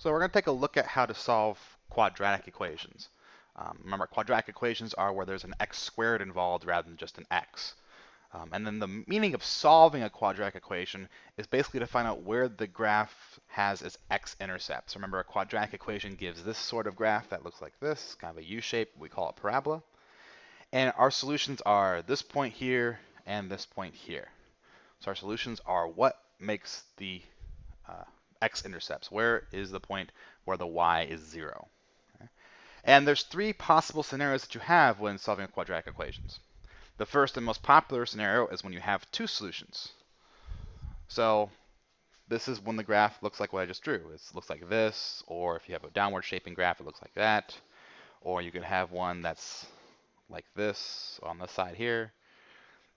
So we're going to take a look at how to solve quadratic equations. Remember, quadratic equations are where there's an x squared involved rather than just an x. And then the meaning of solving a quadratic equation is basically to find out where the graph has its x-intercepts. Remember, a quadratic equation gives this sort of graph that looks like this, kind of a U shape. We call it parabola. And our solutions are this point here and this point here. So our solutions are what makes the x-intercepts. Where is the point where the y is 0? Okay. And there's three possible scenarios that you have when solving quadratic equations. The first and most popular scenario is when you have two solutions. So this is when the graph looks like what I just drew. It looks like this, or if you have a downward shaping graph, it looks like that. Or you could have one that's like this on this side here.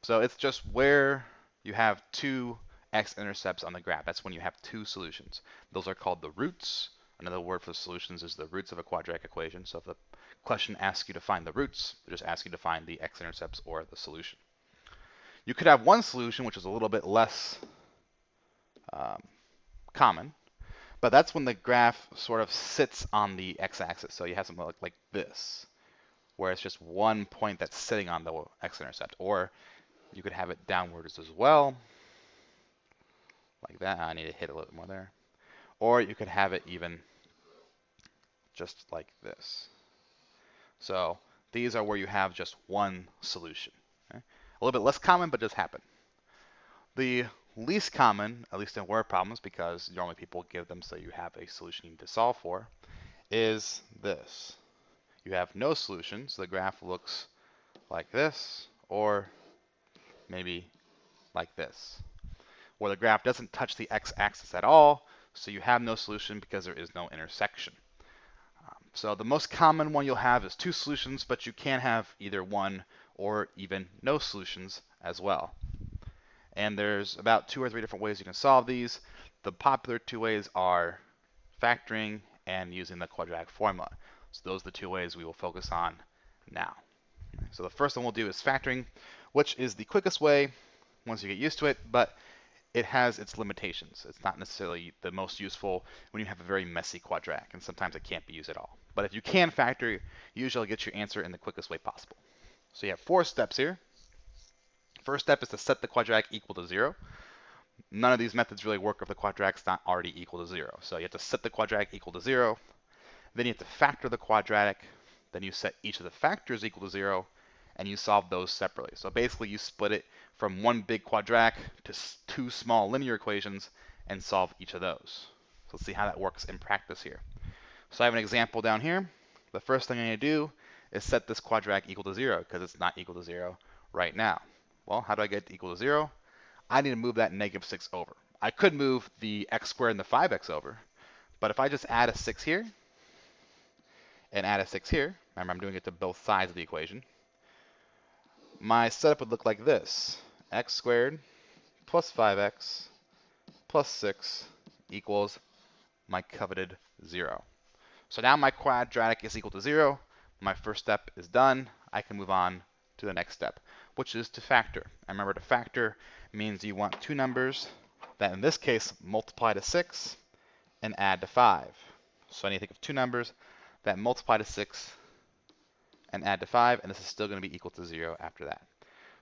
So it's just where you have two x-intercepts on the graph. That's when you have two solutions. Those are called the roots. Another word for solutions is the roots of a quadratic equation. So if the question asks you to find the roots, it just asks you to find the x-intercepts or the solution. You could have one solution, which is a little bit less common, but that's when the graph sort of sits on the x-axis. So you have something like this, where it's just one point that's sitting on the x-intercept. Or you could have it downwards as well, like that. I need to hit a little bit more there. Or you could have it even just like this. So these are where you have just one solution. Okay? A little bit less common, but does happen. The least common, at least in word problems, because normally people give them so you have a solution you need to solve for, is this. You have no solution, so the graph looks like this, or maybe like this, where the graph doesn't touch the x-axis at all, so you have no solution because there is no intersection. So the most common one you'll have is two solutions, but you can have either one or even no solutions as well. And there's about 2 or 3 different ways you can solve these. The popular two ways are factoring and using the quadratic formula. So those are the 2 ways we will focus on now. So the first one we'll do is factoring, which is the quickest way once you get used to it, but it has its limitations. It's not necessarily the most useful when you have a very messy quadratic, and sometimes it can't be used at all. But if you can factor, you usually get your answer in the quickest way possible. So you have 4 steps here. First step is to set the quadratic equal to 0. None of these methods really work if the quadratic's not already equal to 0. So you have to set the quadratic equal to 0. Then you have to factor the quadratic. Then you set each of the factors equal to 0, and you solve those separately. So basically you split it from one big quadratic to 2 small linear equations and solve each of those. So let's see how that works in practice here. So I have an example down here. The first thing I need to do is set this quadratic equal to 0 because it's not equal to 0 right now. Well, how do I get it to equal to 0? I need to move that -6 over. I could move the x squared and the 5x over, but if I just add a 6 here and add a 6 here, remember I'm doing it to both sides of the equation, my setup would look like this. X squared plus 5x plus 6 equals my coveted 0. So now my quadratic is equal to 0. My first step is done. I can move on to the next step, which is to factor. And remember, to factor means you want two numbers that, in this case, multiply to 6 and add to 5. So I need to think of two numbers that multiply to 6 and add to 5, and this is still going to be equal to 0 after that.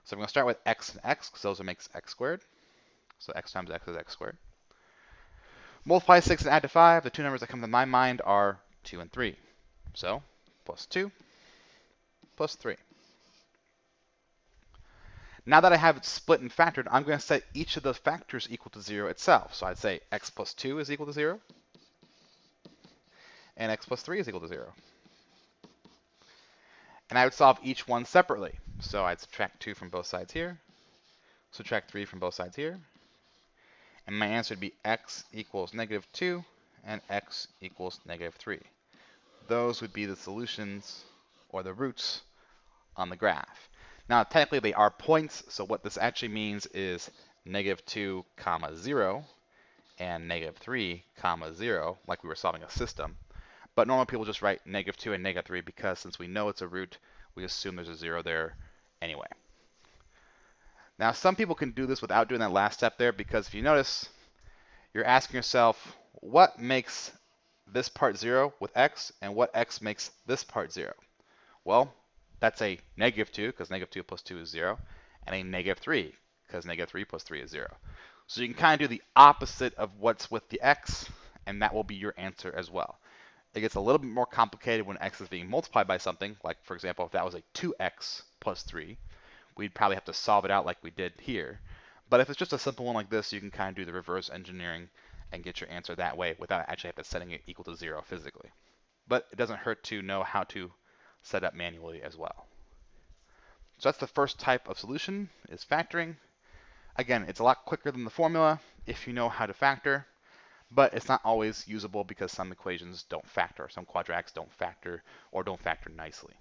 So I'm going to start with x and x, because those makes x squared. So x times x is x squared. Multiply 6 and add to 5. The two numbers that come to my mind are 2 and 3. So plus 2 plus 3. Now that I have it split and factored, I'm going to set each of the factors equal to 0 itself. So I'd say x plus 2 is equal to 0, and x plus 3 is equal to 0. And I would solve each one separately. So I'd subtract 2 from both sides here, subtract 3 from both sides here, and my answer would be x equals -2 and x equals -3. Those would be the solutions or the roots on the graph. Now, technically, they are points, so what this actually means is -2, 0 and -3, 0, like we were solving a system. But normally people just write -2 and -3 because since we know it's a root, we assume there's a 0 there anyway. Now, some people can do this without doing that last step there because if you notice, you're asking yourself, what makes this part 0 with x, and what x makes this part 0? Well, that's a -2, because -2 plus 2 is 0, and a -3, because -3 plus 3 is 0. So you can kind of do the opposite of what's with the x, and that will be your answer as well. It gets a little bit more complicated when x is being multiplied by something, like for example, if that was a 2x plus 3, we'd probably have to solve it out like we did here. But if it's just a simple one like this, you can kind of do the reverse engineering and get your answer that way without actually having to setting it equal to 0 physically. But it doesn't hurt to know how to set up manually as well. So that's the first type of solution, is factoring. Again, it's a lot quicker than the formula if you know how to factor, but it's not always usable because some equations don't factor, some quadratics don't factor, or don't factor nicely.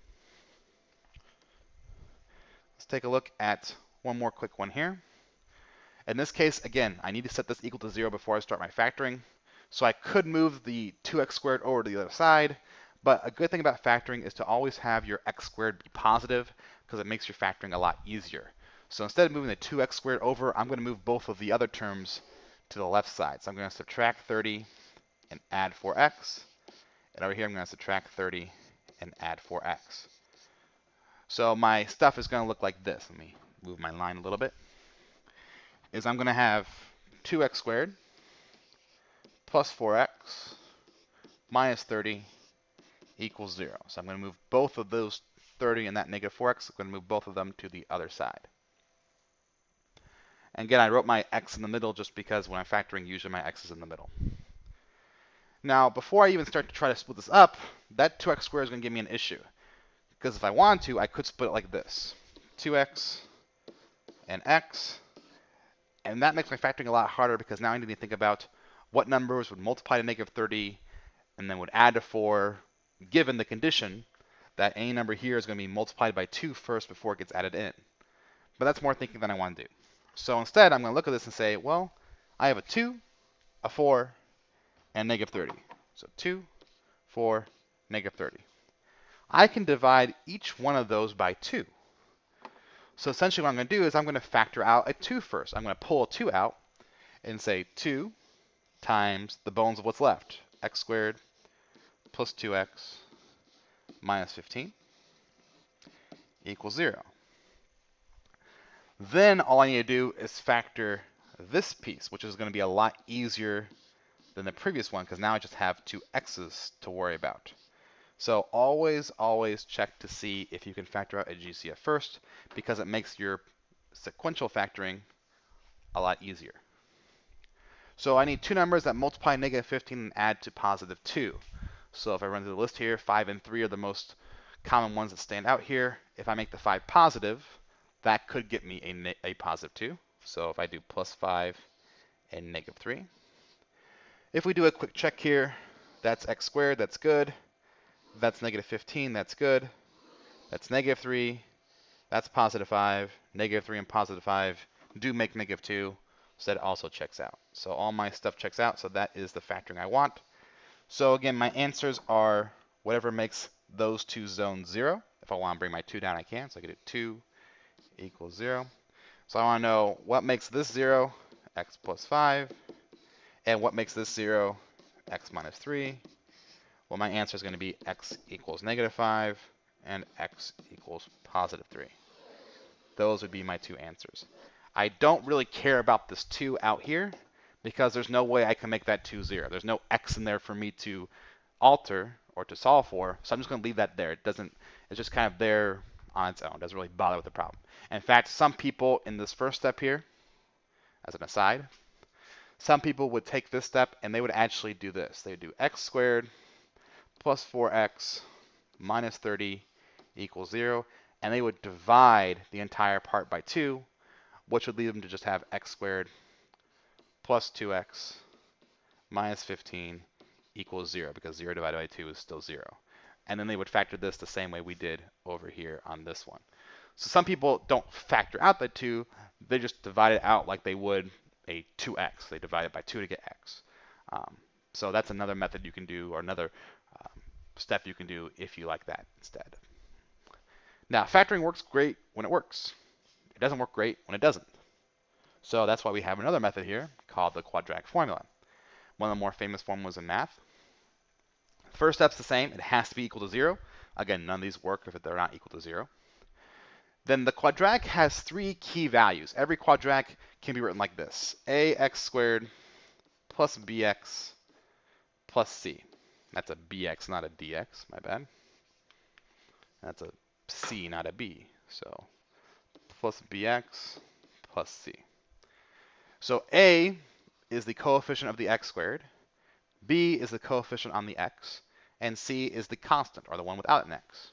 Let's take a look at one more quick one here. In this case, again, I need to set this equal to 0 before I start my factoring. So I could move the 2x squared over to the other side, but a good thing about factoring is to always have your x squared be positive, because it makes your factoring a lot easier. So instead of moving the 2x squared over, I'm going to move both of the other terms to the left side. So I'm going to subtract 30 and add 4x. And over here, I'm going to subtract 30 and add 4x. So my stuff is going to look like this. Let me move my line a little bit. I'm going to have 2x squared plus 4x minus 30 equals 0. So I'm going to move both of those 30 and that negative 4x. I'm going to move both of them to the other side. And again, I wrote my x in the middle just because when I'm factoring, usually my x is in the middle. Now, before I even start to try to split this up, that 2x squared is going to give me an issue. Because if I wanted to, I could split it like this. 2x and x. And that makes my factoring a lot harder because now I need to think about what numbers would multiply to negative 30 and then would add to 4, given the condition that any number here is going to be multiplied by 2 first before it gets added in. But that's more thinking than I want to do. So instead, I'm going to look at this and say, well, I have a 2, a 4, and negative 30. So 2, 4, negative 30. I can divide each one of those by 2. So essentially what I'm going to do is I'm going to factor out a 2 first. I'm going to pull a 2 out and say 2 times the bones of what's left, x squared plus 2x minus 15 equals 0. Then all I need to do is factor this piece, which is going to be a lot easier than the previous one because now I just have 2 x's to worry about. So always check to see if you can factor out a GCF first because it makes your sequential factoring a lot easier. So I need two numbers that multiply negative 15 and add to positive 2. So if I run through the list here, 5 and 3 are the most common ones that stand out here. If I make the 5 positive, that could get me a positive 2. So if I do plus 5 and negative 3. If we do a quick check here, that's x squared, that's good. That's negative 15, that's good. That's negative 3, that's positive 5. Negative 3 and positive 5 do make negative 2, so that also checks out. So all my stuff checks out, so that is the factoring I want. So again, my answers are whatever makes those two zones 0. If I want to bring my 2 down, I can. So I can do 2 equals 0. So I want to know what makes this 0, x plus 5, and what makes this 0, x minus 3. Well, my answer is going to be x equals negative 5 and x equals positive 3. Those would be my two answers. I don't really care about this 2 out here because there's no way I can make that 2 0. There's no x in there for me to alter or to solve for, so I'm just going to leave that there. It's just kind of there on its own. It doesn't really bother with the problem. In fact, some people in this first step here, as an aside, some people would take this step and they would actually do this. They would do x squared plus 4x minus 30 equals 0, and they would divide the entire part by 2, which would lead them to just have x squared plus 2x minus 15 equals 0, because 0 divided by 2 is still 0. And then they would factor this the same way we did over here on this one. So some people don't factor out the 2, they just divide it out like they would a 2x. They divide it by 2 to get x. So that's another method you can do, or another step you can do if you like that instead. Now, factoring works great when it works. It doesn't work great when it doesn't. So that's why we have another method here called the quadratic formula. One of the more famous formulas in math. First step's the same. It has to be equal to 0. Again, none of these work if they're not equal to 0. Then the quadratic has 3 key values. Every quadratic can be written like this: ax squared plus bx plus c. That's a bx, not a dx. My bad. That's a c, not a b. So plus bx plus c. So a is the coefficient of the x squared, b is the coefficient on the x, and c is the constant, or the one without an x.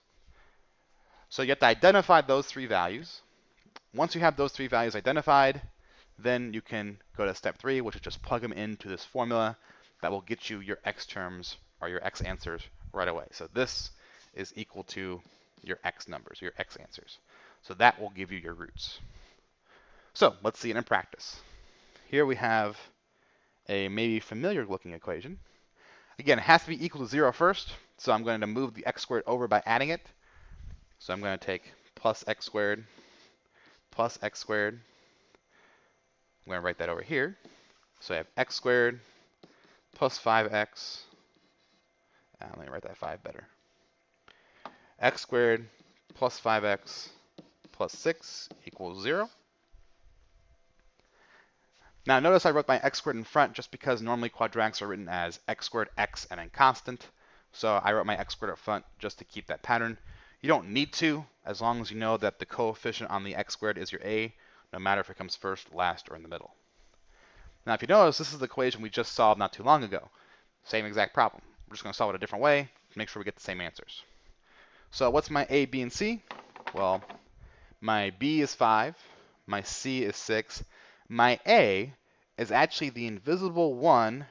So you have to identify those 3 values. Once you have those 3 values identified, then you can go to step 3, which is just plug them into this formula that will get you your x terms, or your x answers, right away. So this is equal to your x numbers, your x answers. So that will give you your roots. So let's see it in practice. Here we have a maybe familiar looking equation. Again, it has to be equal to 0 first, so I'm going to move the x squared over by adding it. So I'm going to take plus x squared plus x squared. I'm going to write that over here. So I have x squared plus 5x. Let me write that 5 better. X squared plus 5x plus 6 equals 0. Now notice I wrote my x squared in front just because normally quadratics are written as x squared, x, and then constant. So I wrote my x squared up front just to keep that pattern. You don't need to, as long as you know that the coefficient on the x squared is your a, no matter if it comes first, last, or in the middle. Now if you notice, this is the equation we just solved not too long ago. Same exact problem. We're just going to solve it a different way to make sure we get the same answers. So what's my a, b, and c? Well, my b is 5, my c is 6, my a is actually the invisible 1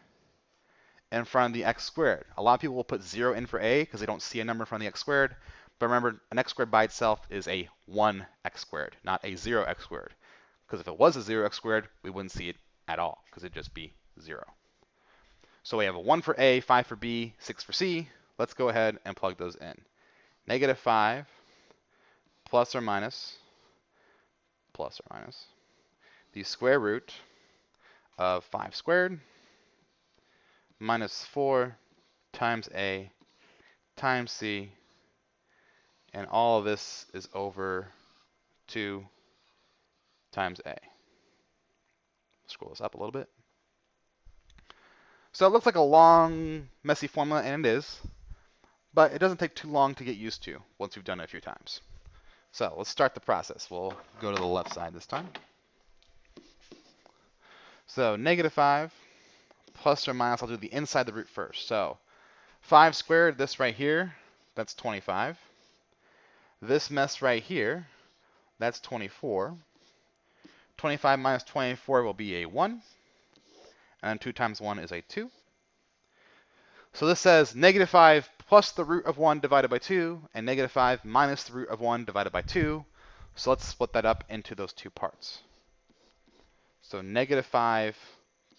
in front of the x squared. A lot of people will put 0 in for a because they don't see a number in front of the x squared. But remember, an x squared by itself is a 1x squared, not a 0x squared. Because if it was a 0x squared, we wouldn't see it at all because it'd just be 0. So we have a 1 for a, 5 for b, 6 for c. Let's go ahead and plug those in. Negative 5 plus or minus the square root of 5 squared minus 4 times a times c, and all of this is over 2 times a. Scroll this up a little bit. So it looks like a long, messy formula, and it is, but it doesn't take too long to get used to once you've done it a few times. So let's start the process. We'll go to the left side this time. So negative 5 plus or minus, I'll do the inside the root first. So 5 squared, this right here, that's 25. This mess right here, that's 24. 25 minus 24 will be a 1. And 2 times 1 is a 2. So this says negative 5 plus the root of 1 divided by 2, and negative 5 minus the root of 1 divided by 2. So let's split that up into those 2 parts. So negative 5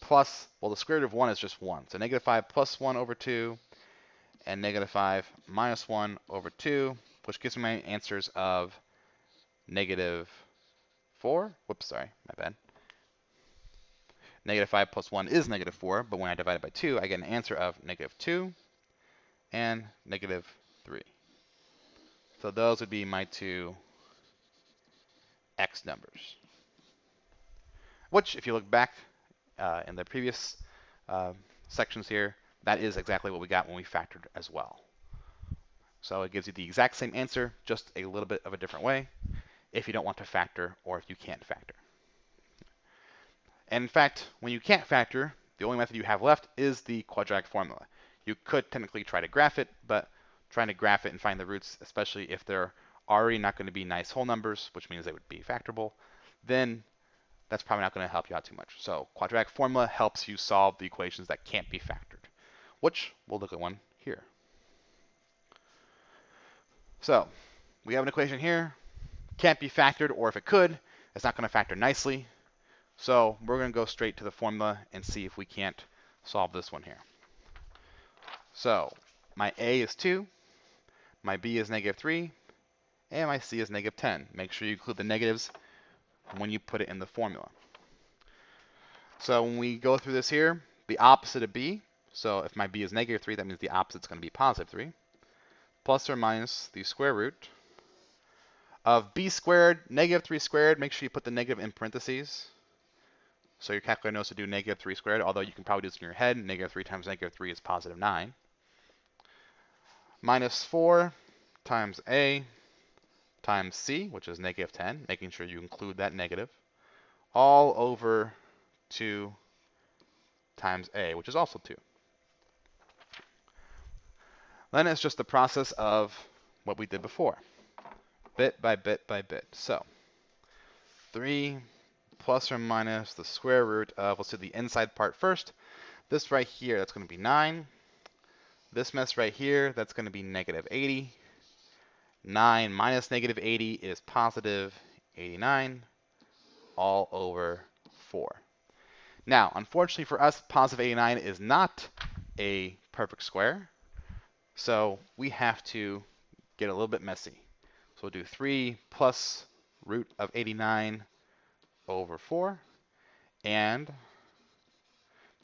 plus, well, the square root of 1 is just 1. So negative 5 plus 1 over 2, and negative 5 minus 1 over 2, which gives me my answers of negative 4. Whoops, sorry, my bad. Negative 5 plus 1 is negative 4, but when I divide it by 2, I get an answer of negative 2 and negative 3. So those would be my 2 x numbers, which, if you look back in the previous sections here, that is exactly what we got when we factored as well. So it gives you the exact same answer, just a little bit of a different way, if you don't want to factor or if you can't factor. And in fact, when you can't factor, the only method you have left is the quadratic formula. You could technically try to graph it, but trying to graph it and find the roots, especially if they're already not going to be nice whole numbers, which means they would be factorable, then that's probably not going to help you out too much. So quadratic formula helps you solve the equations that can't be factored, which we'll look at one here. So we have an equation here, can't be factored, or if it could, it's not going to factor nicely. So we're going to go straight to the formula and see if we can't solve this one here. So my a is 2, my b is negative 3, and my c is negative 10. Make sure you include the negatives when you put it in the formula. So when we go through this here, the opposite of b, So if my b is negative 3, that means the opposite is going to be positive 3. Plus or minus the square root of b squared, negative 3 squared. Make sure you put the negative in parentheses. So your calculator knows to do negative 3 squared, although you can probably do this in your head. Negative 3 times negative 3 is positive 9. Minus 4 times a times c, which is negative 10, making sure you include that negative, all over 2 times a, which is also 2. Then it's just the process of what we did before, bit by bit by bit. So 3 plus or minus the square root of, let's do the inside part first. This right here, that's going to be 9. This mess right here, that's going to be negative 80. 9 minus negative 80 is positive 89, all over 4. Now, unfortunately for us, positive 89 is not a perfect square, so we have to get a little bit messy. So we'll do 3 plus root of 89 over 4, and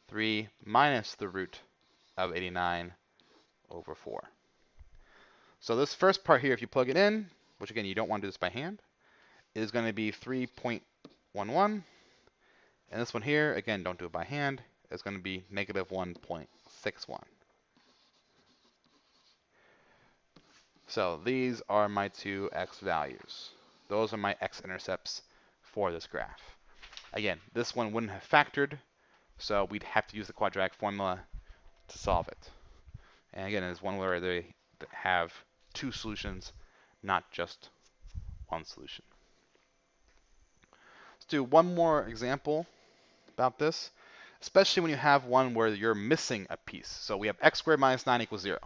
3 minus the root of 89 over 4. So this first part here, if you plug it in, which again, you don't want to do this by hand, is going to be 3.11. And this one here, again, don't do it by hand, is going to be negative 1.61. So these are my two x values. Those are my x-intercepts for this graph. Again, this one wouldn't have factored, so we'd have to use the quadratic formula to solve it. And again, it's one where they have two solutions, not just one solution. Let's do one more example about this, especially when you have one where you're missing a piece. So we have x squared minus 9 equals 0.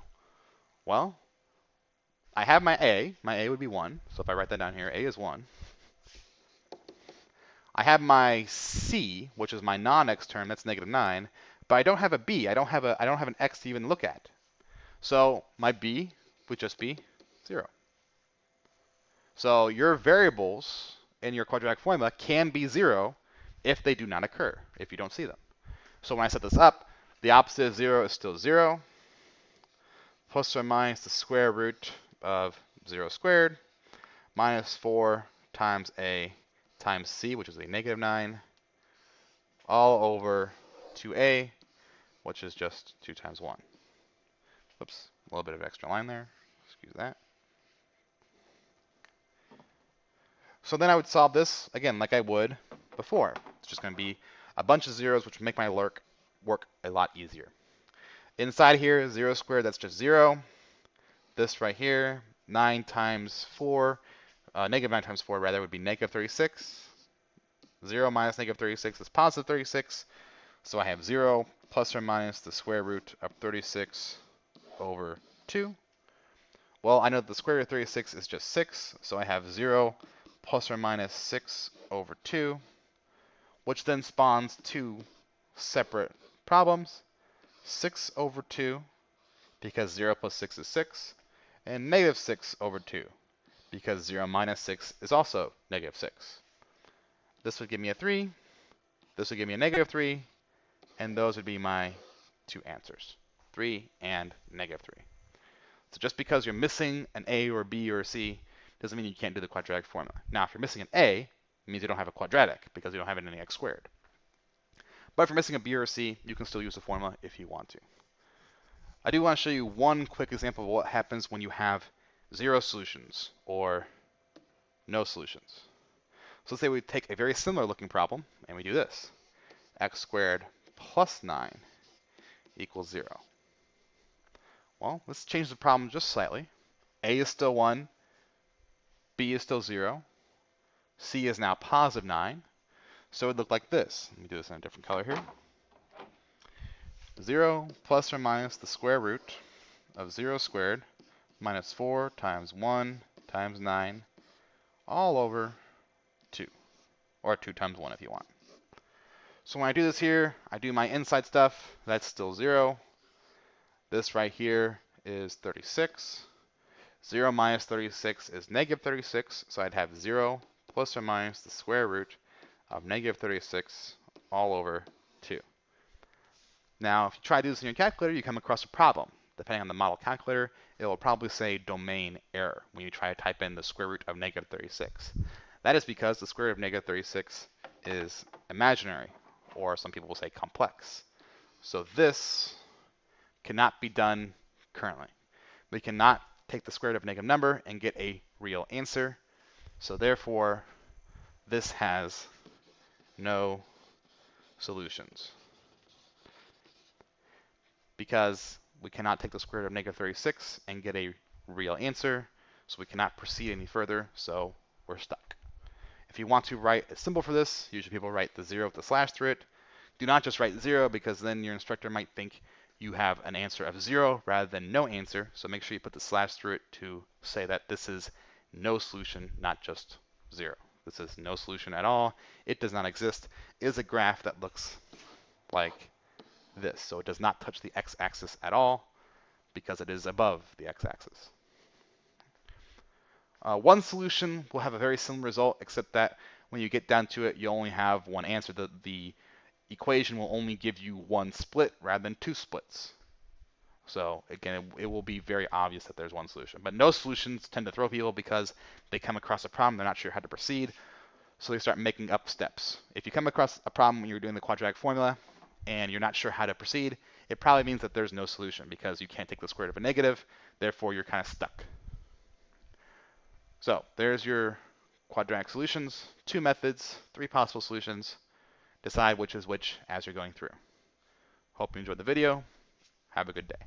Well, I have my a. My a would be 1. So if I write that down here, a is 1. I have my c, which is my non-x term, that's negative 9. But I don't have a b. I don't have an x to even look at. So my b would just be 0. So your variables in your quadratic formula can be 0 if they do not occur, if you don't see them. So when I set this up, the opposite of 0 is still 0, plus or minus the square root of 0 squared, minus 4 times a times c, which is a negative 9, all over 2a, which is just 2 times 1. Oops, a little bit of extra line there. Excuse that. So then I would solve this, again, like I would before. It's just going to be a bunch of zeros, which would make my work a lot easier. Inside here, 0 squared, that's just 0. This right here, 9 times 4, negative 9 times 4, rather, would be negative 36. 0 minus negative 36 is positive 36. So I have 0 plus or minus the square root of 36 over 2. Well, I know that the square root of 36 is just 6, so I have 0 plus or minus 6 over 2, which then spawns two separate problems. 6 over 2, because 0 plus 6 is 6, and negative 6 over 2, because 0 minus 6 is also negative 6. This would give me a 3, this would give me a negative 3, and those would be my two answers, 3 and negative 3. So just because you're missing an a or a b or a c doesn't mean you can't do the quadratic formula. Now, if you're missing an a, it means you don't have a quadratic because you don't have any x squared. But if you're missing a b or a c, you can still use the formula if you want to. I do want to show you one quick example of what happens when you have 0 solutions or no solutions. So let's say we take a very similar looking problem and we do this. X squared plus 9 equals 0. Well, let's change the problem just slightly. A is still 1, B is still 0, C is now positive 9. So it would look like this. Let me do this in a different color here. 0 plus or minus the square root of 0 squared minus 4 times 1 times 9 all over 2, or 2 times 1 if you want. So when I do this here, I do my inside stuff. That's still 0. This right here is 36. 0 minus 36 is negative 36, so I'd have 0 plus or minus the square root of negative 36 all over 2. Now, if you try to do this in your calculator, you come across a problem. Depending on the model calculator, it will probably say domain error when you try to type in the square root of negative 36. That is because the square root of negative 36 is imaginary, or some people will say complex. So this cannot be done currently. We cannot take the square root of a negative number and get a real answer. So therefore, this has no solutions. Because we cannot take the square root of negative 36 and get a real answer, so we cannot proceed any further, so we're stuck. If you want to write a symbol for this, usually people write the 0 with the slash through it. Do not just write 0, because then your instructor might think you have an answer of 0 rather than no answer, so make sure you put the slash through it to say that this is no solution, not just 0. This is no solution at all. It does not exist. It is a graph that looks like this. So it does not touch the x-axis at all because it is above the x-axis. One solution will have a very similar result, except that when you get down to it, you only have one answer. The equation will only give you one split rather than two splits. So again, it will be very obvious that there's one solution. But no solutions tend to throw people because they come across a problem, they're not sure how to proceed, so they start making up steps. If you come across a problem when you're doing the quadratic formula and you're not sure how to proceed, it probably means that there's no solution because you can't take the square root of a negative, therefore you're kind of stuck. So there's your quadratic solutions, 2 methods, 3 possible solutions. Decide which is which as you're going through. Hope you enjoyed the video. Have a good day.